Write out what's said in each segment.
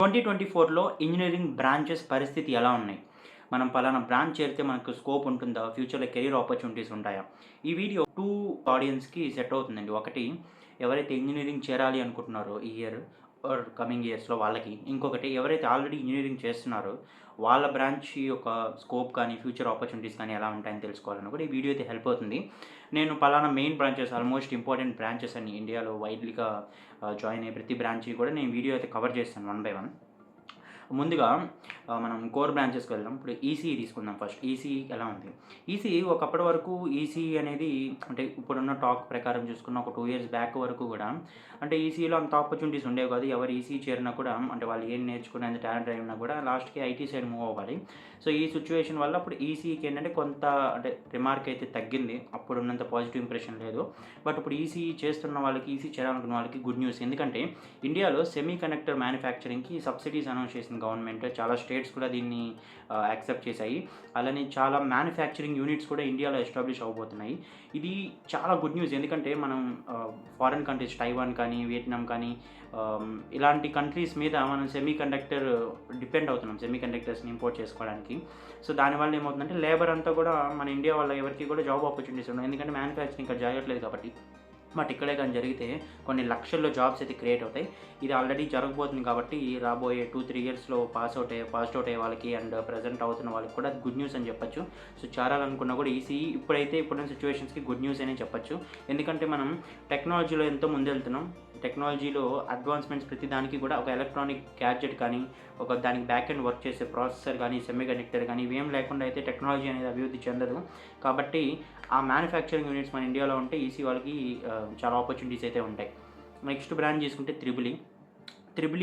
2024లో engineering branches పరిస్థితి ఎలా ఉన్నాయి? మనం పలానా బ్రాంచ్ చేరితే మనకు స్కోప్ ఉంటుందా? ఫ్యూచర్‌లో కెరీర్ ఆపర్చునిటీస్ ఉంటాయా? ఈ వీడియో 2 ఆడియన్స్‌కి సెట్ అవుతుందండి. ఒకటి ఎవరైతే ఇంజినీరింగ్ చేరాలి అనుకుంటున్నారో ఈ ఇయర్ ఆర్ కమింగ్ ఇయర్స్‌లో వాళ్ళకి. ఇంకొకటి ఎవరైతే ఆల్రెడీ ఇంజినీరింగ్ చేస్తున్నారో వాళ్ళ బ్రాంచ్ యొక్క స్కోప్ కానీ, ఫ్యూచర్ ఆపర్చునిటీస్ కానీ ఎలా ఉంటాయని తెలుసుకోవాలన్నా కూడా ఈ వీడియో అయితే హెల్ప్ అవుతుంది. నేను పలానా main branches almost important branches అన్ని ఇండియాలో వైడ్‌లీగా జాయిన్ అయ్యే ప్రతి బ్రాంచ్‌కి కూడా నేను వీడియో అయితే కవర్ చేస్తాను వన్ బై వన్. ముందుగా మనం కోర్ బ్రాంచెస్‌కి వెళ్దాం. ఇప్పుడు ఈసీఈ తీసుకుందాం ఫస్ట్. ఈసీఈ ఎలా ఉంది? ఈసీఈ ఒకప్పటి వరకు ఈసీఈ అనేది అంటే ఇప్పుడున్న టాక్ ప్రకారం చూసుకున్న ఒక 2 ఇయర్స్ బ్యాక్ వరకు కూడా అంటే ఈసీఈలో అంత ఆపర్చునిటీస్ ఉండేవి కాదు. ఎవరు ఈసీఈ చేరినా కూడా అంటే వాళ్ళు ఏం నేర్చుకుని ఎంత టాలెంట్ అయి ఉన్నా కూడా లాస్ట్‌కి ఐటీ సైడ్ మూవ్ అవ్వాలి. సో ఈ సిట్యుయేషన్ వల్ల ఇప్పుడు ఈసీఈకి ఏంటంటే కొంత అంటే రిమార్క్ అయితే తగ్గింది. అప్పుడున్నంత పాజిటివ్ ఇంప్రెషన్ లేదు. బట్ ఇప్పుడు ఈసీఈ చేస్తున్న వాళ్ళకి, ఈసీఈ చేయాలనుకున్న వాళ్ళకి గుడ్ న్యూస్. ఎందుకంటే ఇండియాలో సెమీ కండక్టర్ మ్యానుఫ్యాక్చరింగ్‌కి సబ్సిడీస్ అనౌన్స్ చేసింది గవర్నమెంట్. చాలా స్టేట్స్ కూడా దీన్ని యాక్సెప్ట్ చేశాయి. అలానే చాలా మ్యానుఫ్యాక్చరింగ్ యూనిట్స్ కూడా ఇండియాలో ఎస్టాబ్లిష్ అవ్వబోతున్నాయి. ఇది చాలా గుడ్ న్యూస్. ఎందుకంటే మనం ఫారిన్ కంట్రీస్ టైవాన్ కానీ, వియత్నాం కానీ ఇలాంటి కంట్రీస్ మీద మనం సెమీ కండక్టర్ డిపెండ్ అవుతున్నాం. సెమీ కండక్టర్స్‌ని ఇంపోర్ట్ చేసుకోవడానికి. సో దానివల్ల ఏమవుతుందంటే లేబర్ అంతా కూడా మన ఇండియా వాళ్ళ ఎవరికీ కూడా జాబ్ ఆపర్చునిటీస్ ఉండవు. ఎందుకంటే మ్యానుఫ్యాక్చరింగ్ ఇక్కడ జరగట్లేదు కాబట్టి. బట్ ఇక్కడే కానీ జరిగితే కొన్ని లక్షల్లో జాబ్స్ అయితే క్రియేట్ అవుతాయి. ఇది ఆల్రెడీ జరగబోతుంది కాబట్టి రాబోయే 2-3 ఇయర్స్‌లో పాస్డ్ అవుట్ అయ్యే వాళ్ళకి అండ్ ప్రెజెంట్ అవుతున్న వాళ్ళకి కూడా గుడ్ న్యూస్ అని చెప్పొచ్చు. సో చేరాలనుకున్నా కూడా ఈసీఈ ఇప్పుడున్న సిట్యుయేషన్స్‌కి గుడ్ న్యూస్ అనే చెప్పొచ్చు. ఎందుకంటే మనం టెక్నాలజీలో ఎంతో ముందెళ్తున్నాం. టెక్నాలజీలో అడ్వాన్స్‌మెంట్స్ ప్రతి దానికి కూడా ఒక ఎలక్ట్రానిక్ గ్యాడ్జెట్ కానీ, ఒక దానికి బ్యాక్ ఎండ్ వర్క్ చేసే ప్రాసెసర్ కానీ, సెమీ కండక్టర్ కానీ ఇవేం లేకుండా అయితే టెక్నాలజీ అనేది అభివృద్ధి చెందదు. కాబట్టి ఆ మ్యానుఫ్యాక్చరింగ్ యూనిట్స్ మన ఇండియాలో ఉంటే ఈసీ వాళ్ళకి చాలా ఆపర్చునిటీస్ అయితే ఉంటాయి. నెక్స్ట్ బ్రాంచ్ తీసుకుంటే త్రిబుల్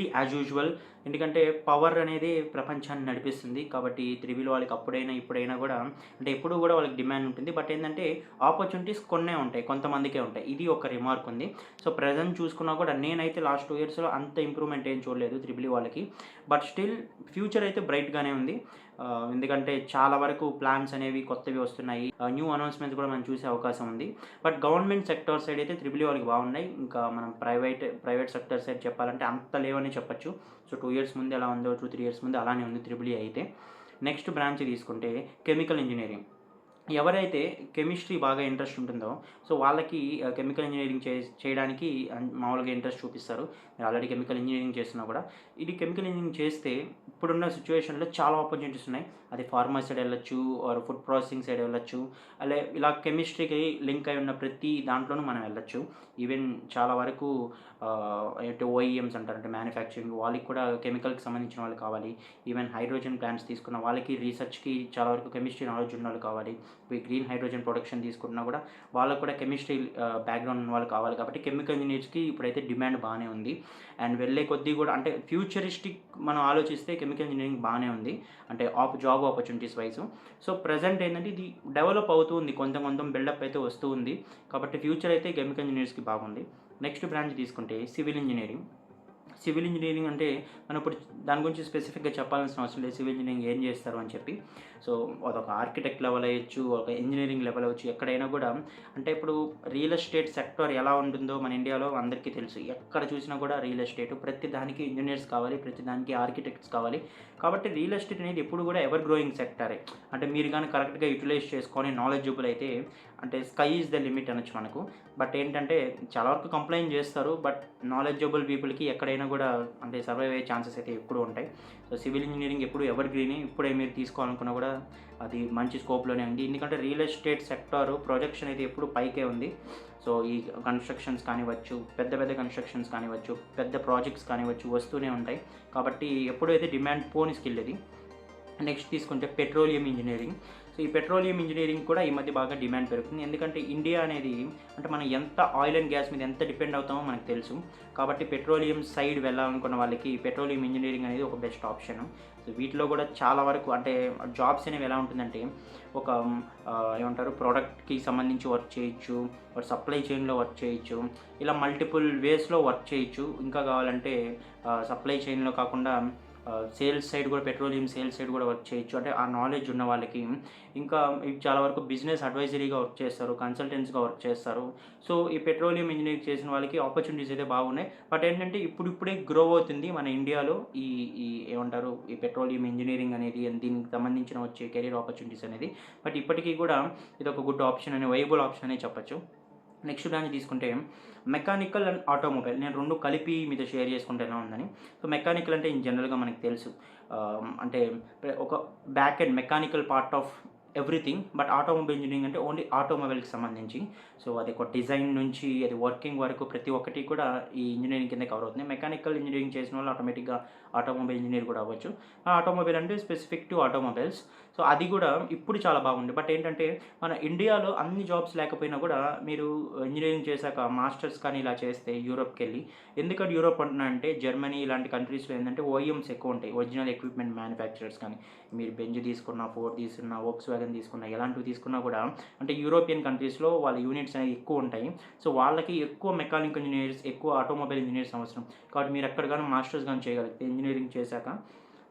ఈ యాజ్ యూజువల్. ఎందుకంటే పవర్ అనేది ప్రపంచాన్ని నడిపిస్తుంది. కాబట్టి త్రిబుల్ వాళ్ళకి అప్పుడైనా, ఇప్పుడైనా కూడా అంటే ఎప్పుడు కూడా వాళ్ళకి డిమాండ్ ఉంటుంది. బట్ ఏంటంటే ఆపర్చునిటీస్ కొన్నే ఉంటాయి. కొంతమందికే ఉంటాయి. ఇది ఒక రిమార్క్ ఉంది. సో ప్రెజెంట్ చూసుకున్నా కూడా నేనైతే లాస్ట్ 2 ఇయర్స్‌లో అంత ఇంప్రూవ్‌మెంట్ ఏం చూడలేదు త్రిబుల్ ఈ వాళ్ళకి. బట్ స్టిల్ ఫ్యూచర్ అయితే బ్రైట్‌గానే ఉంది. ఎందుకంటే చాలా వరకు ప్లాన్స్ అనేవి కొత్తవి వస్తున్నాయి. న్యూ అనౌన్స్‌మెంట్స్ కూడా మనం చూసే అవకాశం ఉంది. బట్ గవర్నమెంట్ సెక్టార్ సైడ్ అయితే త్రిబుల్ ఈ వాళ్ళకి బాగున్నాయి. ఇంకా మనం ప్రైవేట్ సెక్టార్ సైడ్ చెప్పాలంటే అంత లేవని చెప్పొచ్చు. సో 2 ఇయర్స్ ముందు ఎలా ఉందో 2-3 ఇయర్స్ ముందు అలానే ఉంది త్రిబుల్ ఈ అయితే. నెక్స్ట్ బ్రాంచ్ తీసుకుంటే కెమికల్ ఇంజినీరింగ్. ఎవరైతే కెమిస్ట్రీ బాగా ఇంట్రెస్ట్ ఉంటుందో సో వాళ్ళకి కెమికల్ ఇంజినీరింగ్ చేయడానికి మామూలుగా ఇంట్రెస్ట్ చూపిస్తారు. మీరు ఆల్రెడీ కెమికల్ ఇంజినీరింగ్ చేస్తున్నా కూడా ఇది కెమికల్ ఇంజినీరింగ్ చేస్తే ఇప్పుడున్న సిట్యుయేషన్‌లో చాలా ఆపర్చునిటీస్ ఉన్నాయి. అది ఫార్మా సైడ్ వెళ్ళొచ్చు ఆర్ ఫుడ్ ప్రాసెసింగ్ సైడ్ వెళ్ళొచ్చు. ఇలా కెమిస్ట్రీకి లింక్ అయి ఉన్న ప్రతి దాంట్లోనూ మనం వెళ్ళొచ్చు. ఈవెన్ చాలా వరకు అంటే ఓఈఎమ్స్ అంటారు. అంటే మ్యానుఫ్యాక్చరింగ్ వాళ్ళకి కూడా కెమికల్‌కి సంబంధించిన వాళ్ళు కావాలి. ఈవెన్ హైడ్రోజన్ ప్లాంట్స్ తీసుకున్న వాళ్ళకి రీసెర్చ్‌కి చాలా వరకు కెమిస్ట్రీ నాలెడ్జ్ ఉన్నోళ్ళు కావాలి. ఈ గ్రీన్ హైడ్రోజన్ ప్రొడక్షన్ తీసుకున్నా కూడా వాళ్ళకు కూడా కెమిస్ట్రీ బ్యాక్‌గ్రౌండ్ ఉన్న వాళ్ళు కావాలి. కాబట్టి కెమికల్ ఇంజినీర్స్‌కి ఇప్పుడైతే డిమాండ్ బాగానే ఉంది. అండ్ వెళ్ళే కొద్దీ కూడా అంటే ఫ్యూచరిస్టిక్ మనం ఆలోచిస్తే కెమికల్ ఇంజినీరింగ్ బాగానే ఉంది. అంటే job opportunities wise. So present ఏంటంటే ఇది డెవలప్ అవుతూ ఉంది. కొంచెం కొంచెం బిల్డప్ అయితే వస్తూ ఉంది. కాబట్టి ఫ్యూచర్ అయితే కెమికల్ ఇంజినీర్స్‌కి బాగుంది. నెక్స్ట్ బ్రాంచ్ తీసుకుంటే సివిల్ ఇంజినీరింగ్. సివిల్ ఇంజినీరింగ్ అంటే మనం ఇప్పుడు దాని గురించి స్పెసిఫిక్‌గా చెప్పాల్సిన అవసరం లేదు. సివిల్ ఇంజినీరింగ్ ఏం చేస్తారు అని చెప్పి. సో అదొక ఆర్కిటెక్ట్ లెవెల్ అయ్యొచ్చు, ఒక ఇంజినీరింగ్ లెవెల్ అవ్వచ్చు. ఎక్కడైనా కూడా అంటే ఇప్పుడు రియల్ ఎస్టేట్ సెక్టార్ ఎలా ఉంటుందో మన ఇండియాలో అందరికీ తెలుసు. ఎక్కడ చూసినా కూడా రియల్ ఎస్టేట్. ప్రతి దానికి ఇంజినీర్స్ కావాలి. ప్రతి దానికి ఆర్కిటెక్ట్స్ కావాలి. కాబట్టి రియల్ ఎస్టేట్ అనేది ఎప్పుడు కూడా ఎవర్ గ్రోయింగ్ సెక్టారే. అంటే మీరు గాని కరెక్ట్‌గా యుటిలైజ్ చేసుకొని నాలెడ్జబుల్ అయితే అంటే స్కై ఈజ్ ద లిమిట్ అనొచ్చు మనకు. బట్ ఏంటంటే చాలా వరకు కంప్లెయింట్ చేస్తారు. బట్ నాలెడ్జబుల్ పీపుల్‌కి ఎక్కడైనా కూడా అంటే సర్వైవ్ అయ్యే ఛాన్సెస్ అయితే ఎప్పుడూ ఉంటాయి. సో సివిల్ ఇంజినీరింగ్ ఎప్పుడు ఎవర్ గ్రీనే. ఇప్పుడే మీరు తీసుకోవాలనుకున్నా కూడా అది మంచి స్కోప్‌లోనే ఉంది. ఎందుకంటే రియల్ ఎస్టేట్ సెక్టార్ ప్రొజెక్షన్ అయితే ఎప్పుడు పైకే ఉంది. సో ఈ కన్‌స్ట్రక్షన్స్ కానివ్వచ్చు, పెద్ద పెద్ద కన్‌స్ట్రక్షన్స్ కానివ్వచ్చు, పెద్ద ప్రాజెక్ట్స్ కానివ్వచ్చు వస్తూనే ఉంటాయి. కాబట్టి ఎప్పుడైతే డిమాండ్ పోని స్కిల్ ఇది. నెక్స్ట్ తీసుకుంటే పెట్రోలియం ఇంజినీరింగ్. సో ఈ పెట్రోలియం ఇంజినీరింగ్ కూడా ఈ మధ్య బాగా డిమాండ్ పెరుగుతుంది. ఎందుకంటే ఇండియా అనేది అంటే మనం ఎంత ఆయిల్ అండ్ గ్యాస్ మీద ఎంత డిపెండ్ అవుతామో మనకు తెలుసు. కాబట్టి పెట్రోలియం సైడ్ వెళ్ళాలనుకున్న వాళ్ళకి పెట్రోలియం ఇంజినీరింగ్ అనేది ఒక బెస్ట్ ఆప్షన్. సో వీటిలో కూడా చాలా వరకు అంటే జాబ్స్ అనేవి ఎలా ఉంటుందంటే ఒక ఏమంటారు ప్రొడక్ట్‌కి సంబంధించి వర్క్ చేయొచ్చు. సప్లై చైన్‌లో వర్క్ చేయొచ్చు. ఇలా మల్టిపుల్ వేస్‌లో వర్క్ చేయొచ్చు. ఇంకా కావాలంటే సప్లై చైన్‌లో కాకుండా సేల్స్ సైడ్ కూడా, పెట్రోలియం సేల్స్ సైడ్ కూడా వర్క్ చేయొచ్చు. అంటే ఆ నాలెడ్జ్ ఉన్న వాళ్ళకి. ఇంకా చాలా వరకు బిజినెస్ అడ్వైజరీగా వర్క్ చేస్తారు, కన్సల్టెంట్స్‌గా వర్క్ చేస్తారు. సో, ఈ పెట్రోలియం ఇంజినీరింగ్ చేసిన వాళ్ళకి ఆపర్చునిటీస్ అయితే బాగున్నాయి. బట్ ఏంటంటే ఇప్పుడిప్పుడే గ్రో అవుతుంది మన ఇండియాలో ఈ ఈ ఏమంటారు, ఈ పెట్రోలియం ఇంజినీరింగ్ అనేది, దీనికి సంబంధించిన వచ్చే కెరీర్ ఆపర్చునిటీస్ అనేది. బట్ ఇప్పటికీ కూడా ఇదొక గుడ్ ఆప్షన్ అనే, వైబుల్ ఆప్షన్ అనే చెప్పొచ్చు. నెక్స్ట్ బ్రాంచ్ తీసుకుంటే మెకానికల్ అండ్ ఆటోమొబైల్. నేను 2 కలిపి మీతో షేర్ చేసుకుంటే ఎలా ఉందని. సో, మెకానికల్ అంటే ఇన్ జనరల్‌గా మనకు తెలుసు. అంటే ఒక back end mechanical part of everything. But automobile engineering అంటే ఓన్లీ ఆటోమొబైల్‌కి సంబంధించి. సో, అది ఒక డిజైన్ నుంచి అది వర్కింగ్ వరకు ప్రతి ఒక్కటి కూడా ఈ ఇంజినీరింగ్ కిందే కవర్ అవుతుంది. మెకానికల్ ఇంజినీరింగ్ చేసిన వాళ్ళు ఆటోమేటిక్‌గా ఆటోమొబైల్ ఇంజినీర్ కూడా అవ్వచ్చు. ఆటోమొబైల్ అంటే స్పెసిఫిక్ టు ఆటోమొబైల్స్. సో, అది కూడా ఇప్పుడు చాలా బాగుంది. బట్ ఏంటంటే మన ఇండియాలో అన్ని జాబ్స్ లేకపోయినా కూడా మీరు ఇంజినీరింగ్ చేశాక మాస్టర్స్ కానీ ఇలా చేస్తే యూరోప్‌కెళ్ళి, ఎందుకంటే యూరోప్ అంటున్నా అంటే జర్మనీ ఇలాంటి కంట్రీస్‌లో ఏందంటే ఓఈఎమ్స్ ఎక్కువ ఉంటాయి. ఒరిజినల్ ఎక్విప్‌మెంట్ మ్యానుఫ్యాక్చరర్స్ కానీ, మీరు బెంజ్ తీసుకున్నా, ఫోర్డ్ తీసుకున్నా, వోక్స్‌వ్యాగన్ తీసుకున్నా, ఎలాంటివి తీసుకున్నా కూడా అంటే యూరోపియన్ కంట్రీస్‌లో వాళ్ళ యూనిట్స్ అనేవి ఎక్కువ ఉంటాయి. సో, వాళ్ళకి ఎక్కువ మెకానికల్ ఇంజినీర్స్, ఎక్కువ ఆటోమొబైల్ ఇంజినీర్స్ అవసరం. కాబట్టి మీరు ఎక్కడ గాని మాస్టర్స్ గాని చేయగలిగితే ఇంజినీరింగ్ చేశాక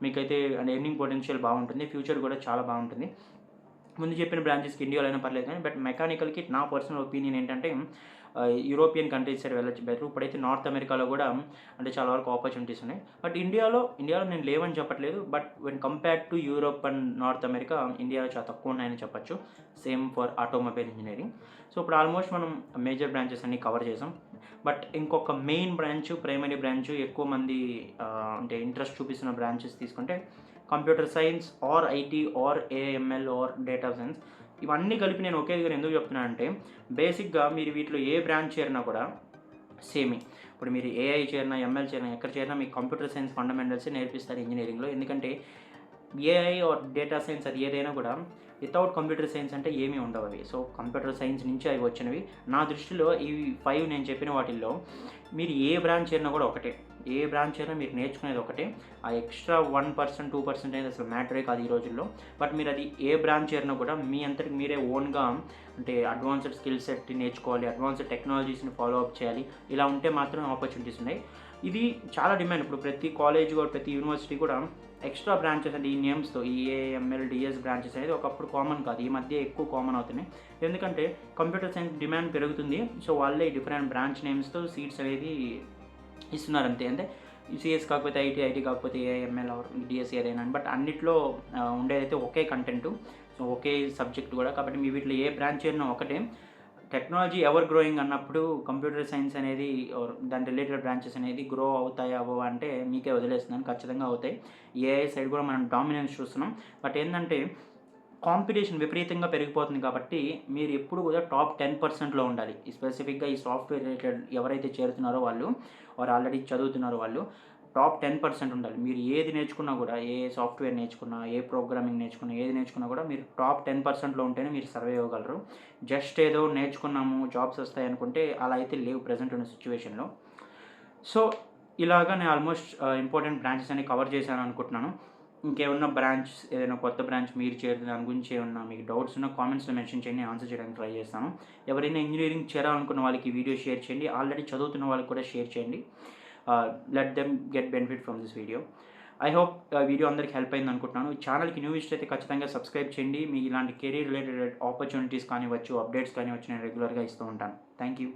మీకైతే ఎర్నింగ్ పొటెన్షియల్ బాగుంటుంది. ఫ్యూచర్ కూడా చాలా బాగుంటుంది. ముందు చెప్పిన బ్రాంచెస్‌కి ఇండియాలో అయినా పర్లేదు కానీ, బట్ మెకానికల్‌కి నా పర్సనల్ ఒపీనియన్ ఏంటంటే యూరోపియన్ కంట్రీస్ సైడ్ వెళ్ళొచ్చు బెటర్. ఇప్పుడైతే నార్త్ అమెరికాలో కూడా అంటే చాలా వరకు ఆపర్చునిటీస్ ఉన్నాయి. బట్ ఇండియాలో నేను లేవని చెప్పట్లేదు. But when compared to Europe and North America, ఇండియాలో చాలా తక్కువ ఉన్నాయని చెప్పొచ్చు. Same for automobile engineering. So, ఇప్పుడు ఆల్మోస్ట్ మనం మేజర్ బ్రాంచెస్ అన్నీ కవర్ చేసాం. బట్ ఇంకొక మెయిన్ బ్రాంచ్, ప్రైమరీ బ్రాంచ్ ఎక్కువ మంది అంటే ఇంట్రెస్ట్ చూపిస్తున్న బ్రాంచెస్ తీసుకుంటే computer science or IT or AML or data science. ఇవన్నీ కలిపి నేను ఒకే దగ్గర ఎందుకు చెప్తున్నానంటే, బేసిక్‌గా మీరు వీటిలో ఏ బ్రాంచ్ చేరినా కూడా సేమే. ఇప్పుడు మీరు ఏఐ చేరినా, ఎంఎల్ చేరినా, ఎక్కడ చేరినా మీకు కంప్యూటర్ సైన్స్ ఫండమెంటల్సే నేర్పిస్తారు ఇంజినీరింగ్‌లో. ఎందుకంటే ఏఐ ఆర్ డేటా సైన్స్ అది ఏదైనా కూడా వితౌట్ కంప్యూటర్ సైన్స్ అంటే ఏమీ ఉండవవి. సో, కంప్యూటర్ సైన్స్ నుంచి అవి వచ్చినవి. నా దృష్టిలో ఈ 5 నేను చెప్పిన వాటిల్లో మీరు ఏ బ్రాంచ్ చేరినా కూడా ఒకటే. ఏ బ్రాంచ్ అయినా మీరు నేర్చుకునేది ఒకటే. ఆ ఎక్స్‌ట్రా 1%, 2% అనేది అసలు మ్యాటరే కాదు ఈ రోజుల్లో. బట్ మీరు అది ఏ బ్రాంచ్ చేరినా కూడా మీ అంతటికి మీరే ఓన్‌గా అంటే అడ్వాన్స్డ్ స్కిల్ సెట్ నేర్చుకోవాలి, అడ్వాన్స్డ్ టెక్నాలజీస్‌ని ఫాలో అప్ చేయాలి. ఇలా ఉంటే మాత్రం ఆపర్చునిటీస్ ఉన్నాయి. ఇది చాలా డిమాండ్. ఇప్పుడు ప్రతి కాలేజ్ కూడా, ప్రతి యూనివర్సిటీ కూడా ఎక్స్ట్రా బ్రాంచెస్ అంటే ఈ నేమ్స్‌తో ఈ ఏఎంఎల్, డిఎస్ బ్రాంచెస్ అనేది ఒకప్పుడు కామన్ కాదు. ఈ మధ్య ఎక్కువ కామన్ అవుతున్నాయి. ఎందుకంటే కంప్యూటర్ సైన్స్ డిమాండ్ పెరుగుతుంది. సో, వాళ్ళే డిఫరెంట్ బ్రాంచ్ నేమ్స్‌తో సీట్స్ అనేది ఇస్తున్నారు అంతే. అంటే సీఎస్ కాకపోతే ఐటీ, ఐటీ కాకపోతే ఏఐఎంఎల్ ఆర్ డిఎస్ ఏదైనా. బట్ అన్నిట్లో ఉండేదైతే ఒకే కంటెంటు. సో, ఒకే సబ్జెక్ట్ కూడా. కాబట్టి మీ వీటిలో ఏ బ్రాంచ్ చేరినా ఒకటే. టెక్నాలజీ ఎవర్ గ్రోయింగ్ అన్నప్పుడు కంప్యూటర్ సైన్స్ అనేది ఆర్ దాని రిలేటెడ్ బ్రాంచెస్ అనేది గ్రో అవుతాయా, అవ్వవా అంటే మీకే వదిలేస్తున్నాను. ఖచ్చితంగా అవుతాయి. ఏఐ సైడ్ కూడా మనం డామినెన్స్ చూస్తున్నాం. బట్ ఏందంటే కాంపిటీషన్ విపరీతంగా పెరిగిపోతుంది కాబట్టి మీరు ఎప్పుడు కూడా టాప్ 10%లో ఉండాలి. ఈ స్పెసిఫిక్‌గా ఈ సాఫ్ట్‌వేర్ రిలేటెడ్ ఎవరైతే చేరుతున్నారో వాళ్ళు, ఆర్ ఆల్రెడీ చదువుతున్నారో వాళ్ళు టాప్ 10% ఉండాలి. మీరు ఏది నేర్చుకున్నా కూడా, ఏ సాఫ్ట్‌వేర్ నేర్చుకున్నా, ఏ ప్రోగ్రామింగ్ నేర్చుకున్నా, ఏది నేర్చుకున్నా కూడా మీరు టాప్ 10%లో ఉంటేనే మీరు సర్వైవ్ అవ్వగలరు. జస్ట్ ఏదో నేర్చుకున్నాము, జాబ్స్ వస్తాయనుకుంటే అలా అయితే లేవు ప్రెజెంట్ ఉన్న సిట్యుయేషన్‌లో. సో, ఇలాగా నేను ఆల్మోస్ట్ ఇంపార్టెంట్ బ్రాంచెస్ అన్ని కవర్ చేశాను అనుకుంటున్నాను. ఇంకేమన్నా బ్రాంచ్, ఏదైనా కొత్త బ్రాంచ్ మీరు చేరిన దాని గురించి ఏమన్నా మీకు డౌట్స్ ఉన్నా కామెంట్స్‌లో మెన్షన్ చేయండి. నేను ఆన్సర్ చేయడానికి ట్రై చేస్తాను. ఎవరైనా ఇంజినీరింగ్ చేరాలనుకున్న వాళ్ళకి ఈ వీడియో షేర్ చేయండి. ఆల్రెడీ చదువుతున్న వాళ్ళకి కూడా షేర్ చేయండి. Let them get benefit from this video. I hope video అందరికి హెల్ప్ అయింది అనుకుంటున్నాను. ఛానల్‌కి న్యూ విజిటర్ అయితే ఖచ్చితంగా సబ్స్క్రైబ్ చేయండి. మీకు ఇలాంటి కెరీర్ రిలేటెడ్ ఆపర్చునిటీస్ కానివ్వచ్చు, అప్డేట్స్ కానివ్వచ్చు నేను రెగ్యులర్‌గా ఇస్తూ ఉంటాను. Thank you.